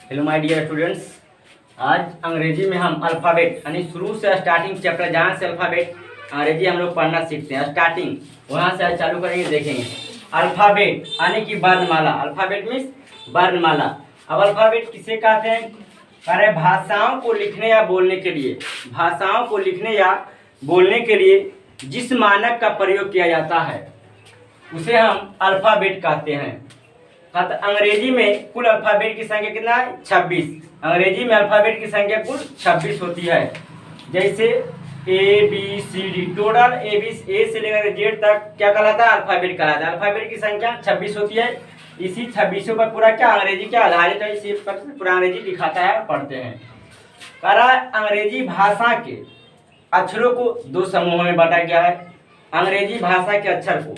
Hello my dear students. आज अंग्रेजी में हम अल्फ़ाबेट यानी शुरू से स्टार्टिंग चैप्टर जहाँ से अल्फ़ाबेट अंग्रेजी हम लोग पढ़ना सीखते हैं स्टार्टिंग वहाँ से आज चालू करेंगे। देखेंगे अल्फ़ाबेट यानी कि वर्णमाला। अल्फ़ाबेट मीन्स वर्णमाला। अब अल्फ़ाबेट किसे कहते हैं? कह रहे भाषाओं को लिखने या बोलने के लिए, भाषाओं को लिखने या बोलने के लिए जिस मानक का प्रयोग किया जाता है उसे हम अल्फ़ाबेट कहते हैं। तो अंग्रेजी में कुल अल्फ़ाबेट की संख्या कितना है? 26। अंग्रेजी में अल्फ़ाबेट की संख्या कुल 26 होती है। जैसे ABCD टोटल ए से लेकर जेड तक क्या कहलाता है? अल्फ़ाबेट कहलाता है। अल्फ़ाबेट की संख्या 26 होती है। इसी 26 पर पूरा क्या अंग्रेजी क्या आधारित है, इसी पर पूरा अंग्रेजी दिखाता है और पढ़ते हैं। कह रहा है अंग्रेजी भाषा के अक्षरों को दो समूहों में बांटा गया है। अंग्रेजी भाषा के अक्षर को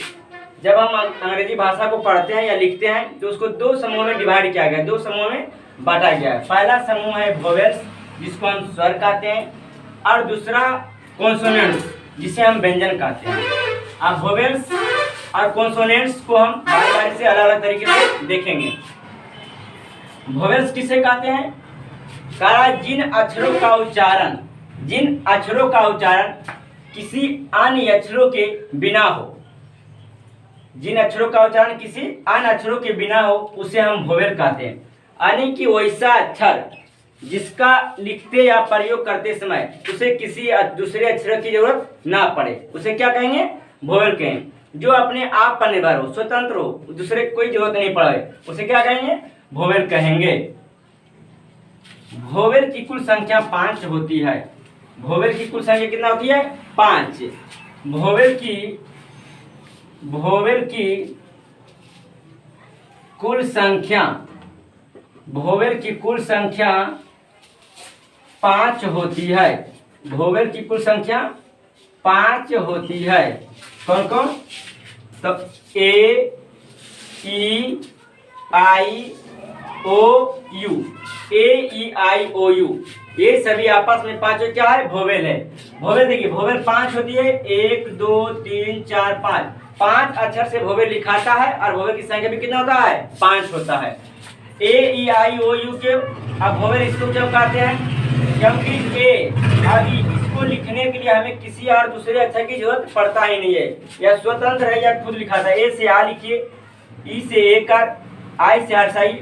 जब हम अंग्रेजी भाषा को पढ़ते हैं या लिखते हैं तो उसको दो समूहों में डिवाइड किया गया है, दो समूहों में बांटा गया है। पहला समूह है वोवेल्स जिसको हम स्वर कहते हैं और दूसरा कॉन्सोनेंट्स जिसे हम व्यंजन कहते हैं। अब वोवेल्स और कॉन्सोनेंट्स को हम बारी बारी से अलग अलग तरीके से देखेंगे। वोवेल्स किसे कहते हैं? कहा जिन अक्षरों का उच्चारण किसी अन्य अक्षरों के बिना हो, जिन अक्षरों का उच्चारण किसी अन्य अक्षरों के बिना हो उसे हम वोवेल कहते हैं। यानी कि वैसा अक्षर जिसका लिखते या प्रयोग करते समय उसे किसी दूसरे अक्षर की जरूरत ना पड़े उसे क्या कहेंगे? वोवेल कहेंगे। जो अपने आप पर निर्भर हो, स्वतंत्र हो, दूसरे कोई जरूरत नहीं पड़े उसे क्या कहेंगे? वोवेल कहेंगे। वोवेल की कुल संख्या 5 होती है। वोवेल की कुल संख्या कितना होती है? 5। वोवेल की कुल संख्या 5 होती है। वोवेल की कुल संख्या 5 होती है। कौन कौन? तो A, E, I, O, U, A, E, I, O, U ये सभी आपस में पांचों क्या है? वोवेल है। वोवेल देखिए वोवेल 5 होती है। 1 2 3 4 5 5 अक्षर से वोवेल लिखाता है और वोवेल की संख्या भी कितना होता है? 5 होता है। A, E, I, O, U के अब वोवेल इसको क्यों कहते हैं? क्योंकि A और E इसको लिखने के लिए हमें किसी और दूसरे अक्षर की जरूरत पड़ता ही नहीं है, या स्वतंत्र है या खुद लिखाता है। A से आ लिखिए, E से ए कर, I से हर्षाई,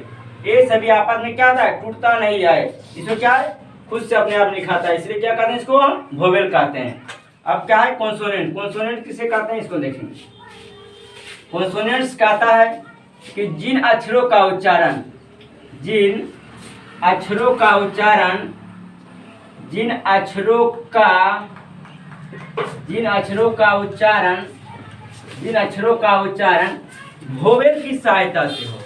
ये सभी आपस में क्या होता है? टूटता नहीं है। इसको क्या है? खुद से अपने आप लिखाता है, इसलिए क्या कहते हैं? इसको हम वोवेल कहते हैं। अब क्या है? कॉन्सोनेंट। कॉन्सोनेंट किसे कहते हैं? इसको देखेंगे। कॉन्सोनेंट्स कहता है कि जिन अक्षरों का उच्चारण वोवेल की सहायता से हो,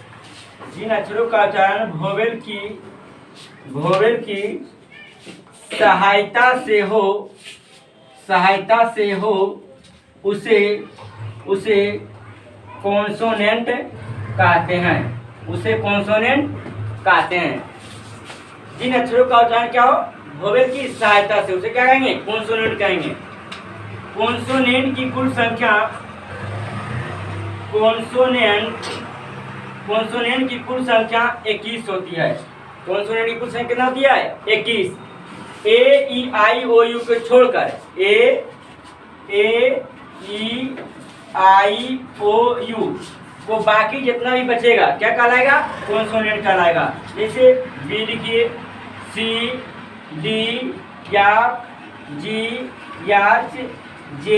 जिन अक्षरों का उच्चारण वोवेल की सहायता से हो उसे कॉन्सोनेंट कहते हैं। जिन अक्षरों का उच्चारण क्या हो? वोवेल की सहायता से, उसे क्या कहेंगे? कॉन्सोनेंट कहेंगे। कॉन्सोनेंट की कुल संख्या 21 होती है। कॉन्सोनेंट की कुल संख्या कितना होती है? 21। A, E, I, O, U को छोड़कर A, E, I, O, U वो बाकी जितना भी बचेगा क्या कहलाएगा? कॉन्सोनेंट कहलाएगा। जैसे B लिखिए, C, D, F, G, H, J,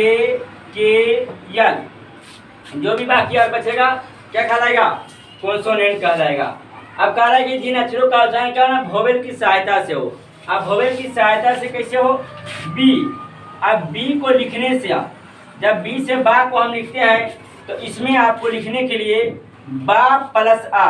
K, L जो भी बाकी और बचेगा क्या कहलाएगा? कॉन्सोनेंट कहलाएगा। अब कह रहा है कि जिन अक्षरों का उच्चारण क्या ना वोवेल की सहायता से हो। अब वोवेल की सहायता से कैसे हो? बी। अब बी को लिखने से, जब बी से बा को हम लिखते हैं तो इसमें आपको लिखने के लिए बा प्लस आ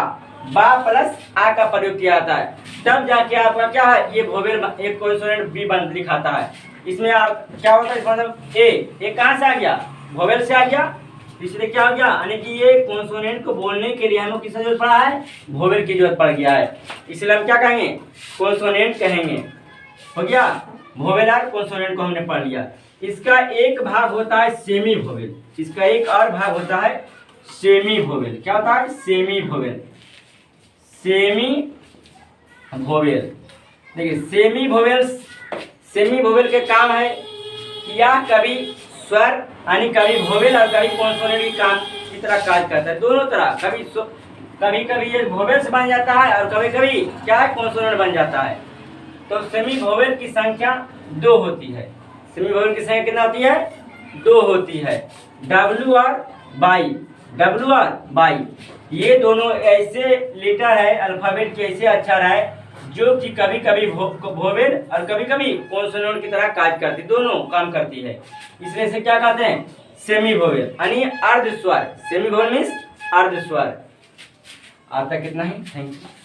का प्रयोग किया जाता है। तब जाके आपका क्या है? ये वोवेल एक कॉन्सोनेंट बी बन लिखाता है। इसमें आप क्या होता है? इसका मतलब ए कहाँ से आ गया? वोवेल से आ गया। इसलिए क्या हो गया? यानी कि ये कॉन्सोनेंट को बोलने के लिए हमें किसकी जरूरत पड़ा है? वोवेल की जरूरत पड़ गया है। इसलिए हम क्या कहेंगे? कॉन्सोनेंट कहेंगे। हो गया? वोवेल और कॉन्सोनेंट को हमने पढ़ लिया। इसका एक भाग होता है सेमी वोवेल, इसका एक और भाग होता है सेमी वोवेल। क्या होता है? Semi vowel. Semi vowel. देखिए सेमी वोवेल के काम है कि यह कभी स्वर यानी कभी वोवेल और कभी कॉन्सोनेंट की काम की तरह कार्य करता है, दोनों तरह। कभी कभी ये वोवेल्स बन जाता है और कभी कभी क्या है, कॉन्सोनेंट बन जाता है। तो सेमी वोवेल की संख्या 2 होती है। सेमी वोवेल की संख्या कितना होती है? 2 होती है। डब्ल्यू और बाई ये दोनों ऐसे लेटर है अल्फाबेट के, ऐसे अक्षर है जो कि कभी कभी वोवेल और कभी कभी कॉन्सोनेंट की तरह कार्य करती, दोनों काम करती है। इसलिए इसे क्या कहते हैं? सेमी वोवेल यानी अर्धस्वर। सेमी वोवेल मीन्स अर्धस्वर। आज तक कितना ही, थैंक यू।